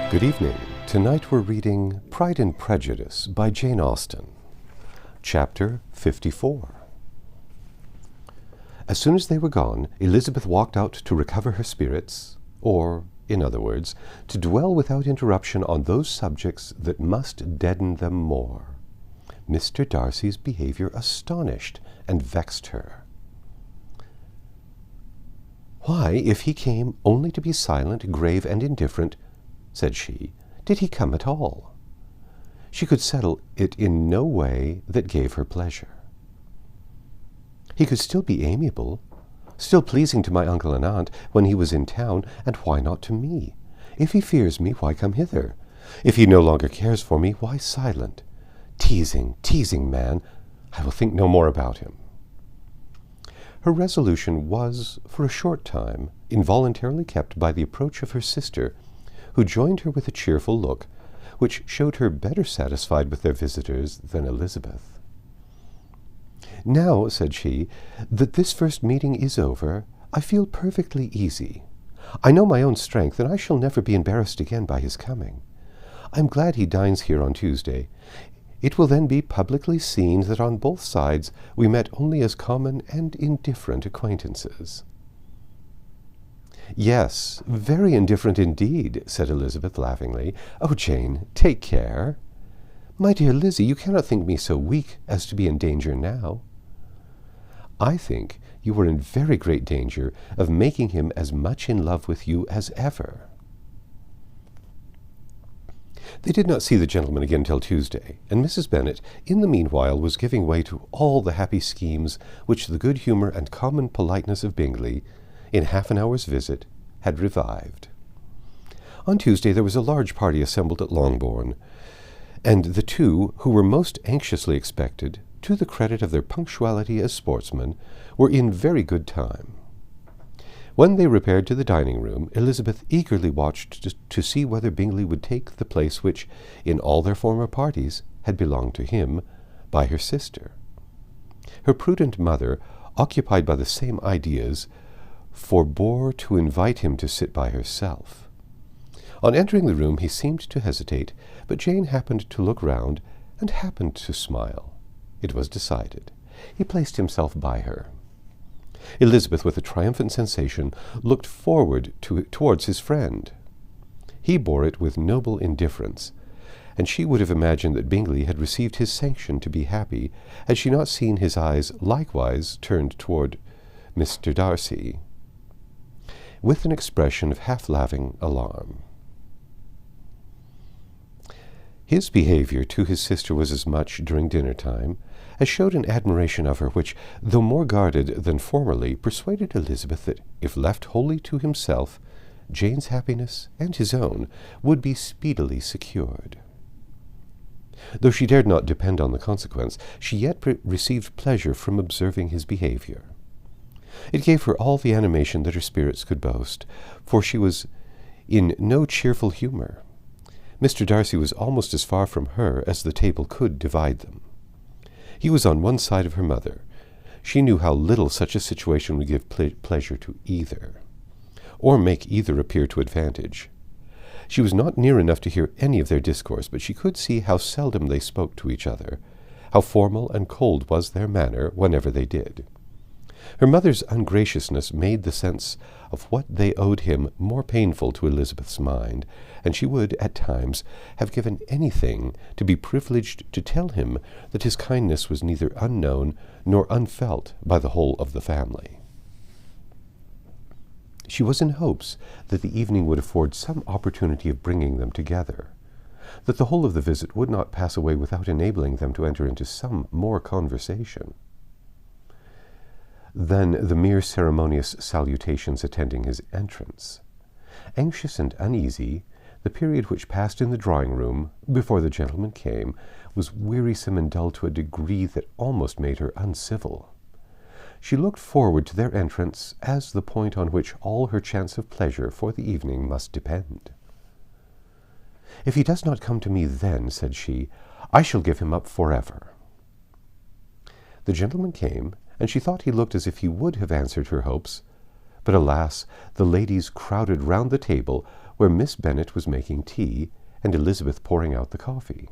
Good evening. Tonight we're reading Pride and Prejudice by Jane Austen, Chapter 54. As soon as they were gone, Elizabeth walked out to recover her spirits, or, in other words, to dwell without interruption on those subjects that must deaden them more. Mr. Darcy's behavior astonished and vexed her. Why, if he came only to be silent, grave, and indifferent, said she, did he come at all? She could settle it in no way that gave her pleasure. He could still be amiable, still pleasing to my uncle and aunt when he was in town, and why not to me? If he fears me, why come hither? If he no longer cares for me, why silent? Teasing, teasing man, I will think no more about him. Her resolution was, for a short time, involuntarily kept by the approach of her sister, who joined her with a cheerful look, which showed her better satisfied with their visitors than Elizabeth. Now, said she, that this first meeting is over, I feel perfectly easy. I know my own strength, and I shall never be embarrassed again by his coming. I am glad he dines here on Tuesday. It will then be publicly seen that on both sides we met only as common and indifferent acquaintances. Yes, very indifferent indeed, said Elizabeth laughingly. Oh, Jane, take care. My dear Lizzie, you cannot think me so weak as to be in danger now. I think you are in very great danger of making him as much in love with you as ever. They did not see the gentleman again till Tuesday, and Mrs. Bennet, in the meanwhile, was giving way to all the happy schemes which the good humour and common politeness of Bingley, in half an hour's visit, had revived. On Tuesday there was a large party assembled at Longbourn, and the two who were most anxiously expected, to the credit of their punctuality as sportsmen, were in very good time. When they repaired to the dining-room, Elizabeth eagerly watched to see whether Bingley would take the place which, in all their former parties, had belonged to him, by her sister. Her prudent mother, occupied by the same ideas, forbore to invite him to sit by herself. On entering the room he seemed to hesitate, but Jane happened to look round, and happened to smile. It was decided. He placed himself by her. Elizabeth, with a triumphant sensation, looked forward towards his friend. He bore it with noble indifference, and she would have imagined that Bingley had received his sanction to be happy, had she not seen his eyes likewise turned toward Mr. Darcy, with an expression of half-laughing alarm. His behavior to his sister was as much, during dinner-time, as showed an admiration of her which, though more guarded than formerly, persuaded Elizabeth that, if left wholly to himself, Jane's happiness and his own would be speedily secured. Though she dared not depend on the consequence, she yet received pleasure from observing his behavior. It gave her all the animation that her spirits could boast, for she was in no cheerful humour. Mr. Darcy was almost as far from her as the table could divide them. He was on one side of her mother. She knew how little such a situation would give pleasure to either, or make either appear to advantage. She was not near enough to hear any of their discourse, but she could see how seldom they spoke to each other, how formal and cold was their manner whenever they did. Her mother's ungraciousness made the sense of what they owed him more painful to Elizabeth's mind, and she would, at times, have given anything to be privileged to tell him that his kindness was neither unknown nor unfelt by the whole of the family. She was in hopes that the evening would afford some opportunity of bringing them together, that the whole of the visit would not pass away without enabling them to enter into some more conversation than the mere ceremonious salutations attending his entrance. Anxious and uneasy, the period which passed in the drawing-room, before the gentlemen came, was wearisome and dull to a degree that almost made her uncivil. She looked forward to their entrance as the point on which all her chance of pleasure for the evening must depend. If he does not come to me then, said she, I shall give him up forever. The gentleman came, and she thought he looked as if he would have answered her hopes, but alas, the ladies crowded round the table where Miss Bennet was making tea and Elizabeth pouring out the coffee.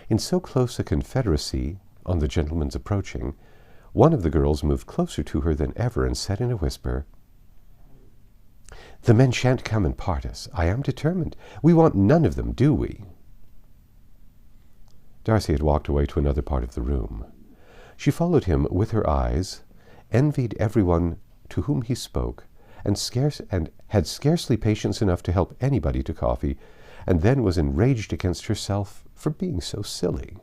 In so close a confederacy, on the gentleman's approaching, one of the girls moved closer to her than ever and said in a whisper, "The men shan't come and part us. I am determined. We want none of them, do we?" Darcy had walked away to another part of the room. She followed him with her eyes, envied everyone to whom he spoke, and had scarcely patience enough to help anybody to coffee, and then was enraged against herself for being so silly.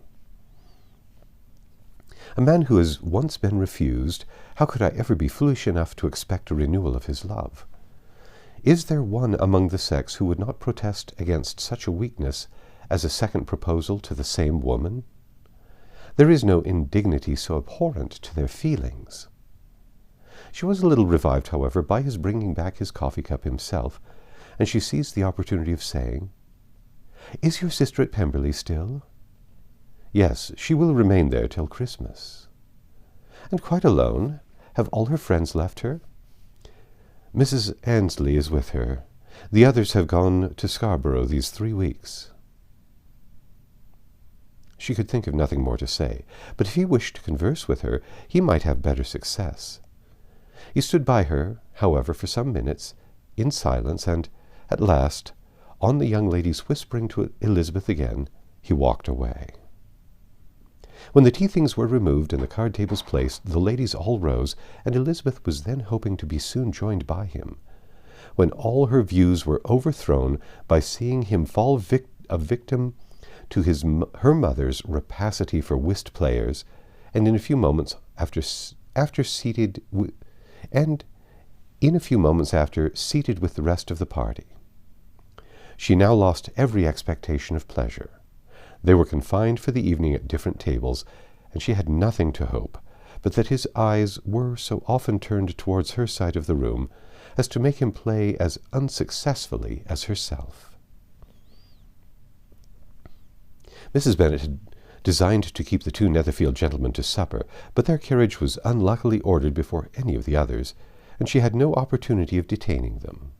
A man who has once been refused, how could I ever be foolish enough to expect a renewal of his love? Is there one among the sex who would not protest against such a weakness as a second proposal to the same woman? There is no indignity so abhorrent to their feelings. She was a little revived, however, by his bringing back his coffee-cup himself, and she seized the opportunity of saying, "Is your sister at Pemberley still?" "Yes, she will remain there till Christmas." "And quite alone? Have all her friends left her?" "Mrs. Annesley is with her. The others have gone to Scarborough these 3 weeks." She could think of nothing more to say, but if he wished to converse with her, he might have better success. He stood by her, however, for some minutes, in silence, and, at last, on the young lady's whispering to Elizabeth again, he walked away. When the tea things were removed and the card tables placed, the ladies all rose, and Elizabeth was then hoping to be soon joined by him, when all her views were overthrown by seeing him fall a victim to her mother's rapacity for whist players, and in a few moments after seated with the rest of the party. She now lost every expectation of pleasure. They were confined for the evening at different tables, and she had nothing to hope but that his eyes were so often turned towards her side of the room as to make him play as unsuccessfully as herself. Mrs. Bennet had designed to keep the 2 Netherfield gentlemen to supper, but their carriage was unluckily ordered before any of the others, and she had no opportunity of detaining them.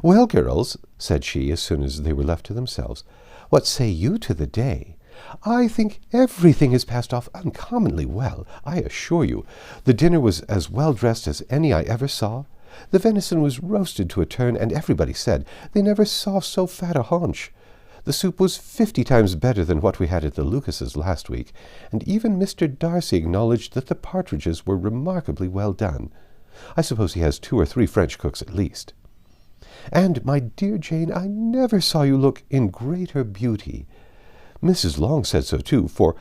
"Well, girls," said she, as soon as they were left to themselves, "what say you to the day? I think everything has passed off uncommonly well, I assure you. The dinner was as well dressed as any I ever saw. The venison was roasted to a turn, and everybody said they never saw so fat a haunch. The soup was 50 times better than what we had at the Lucases last week, and even Mr. Darcy acknowledged that the partridges were remarkably well done. I suppose he has 2 or 3 French cooks at least. And, my dear Jane, I never saw you look in greater beauty. Mrs. Long said so too, for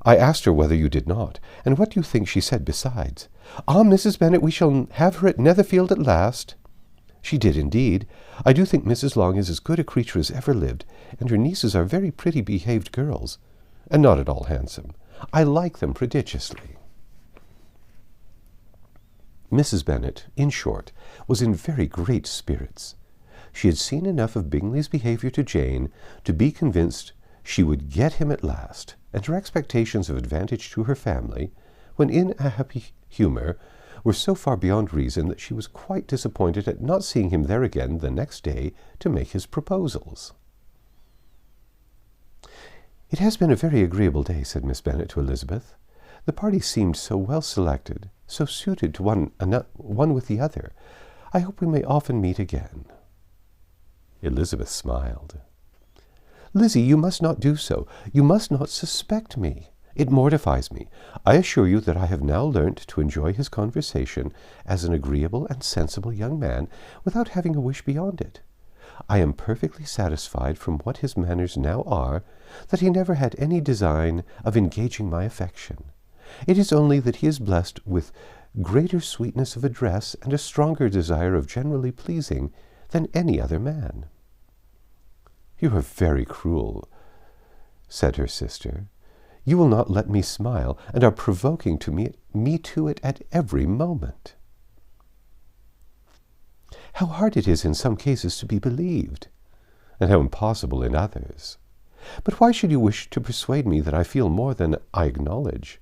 I asked her whether you did not, and what do you think she said besides? 'Ah, Mrs. Bennet, we shall have her at Netherfield at last.' She did indeed. I do think Mrs. Long is as good a creature as ever lived, and her nieces are very pretty behaved girls, and not at all handsome. I like them prodigiously." Mrs. Bennet, in short, was in very great spirits. She had seen enough of Bingley's behaviour to Jane to be convinced she would get him at last, and her expectations of advantage to her family, when in a happy humour, were so far beyond reason that she was quite disappointed at not seeing him there again the next day to make his proposals. "It has been a very agreeable day," said Miss Bennet to Elizabeth. "The party seemed so well selected, so suited to one with the other. I hope we may often meet again." Elizabeth smiled. "Lizzie, you must not do so. You must not suspect me. It mortifies me. I assure you that I have now learnt to enjoy his conversation as an agreeable and sensible young man without having a wish beyond it. I am perfectly satisfied from what his manners now are that he never had any design of engaging my affection. It is only that he is blessed with greater sweetness of address and a stronger desire of generally pleasing than any other man." "You are very cruel," said her sister. "You will not let me smile, and are provoking me to it at every moment." "How hard it is in some cases to be believed, and how impossible in others. But why should you wish to persuade me that I feel more than I acknowledge?"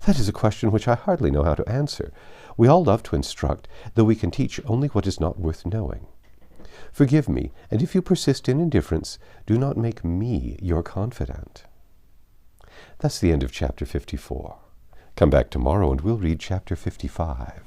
"That is a question which I hardly know how to answer. We all love to instruct, though we can teach only what is not worth knowing. Forgive me, and if you persist in indifference, do not make me your confidant. That's the end of chapter 54. Come back tomorrow and we'll read chapter 55.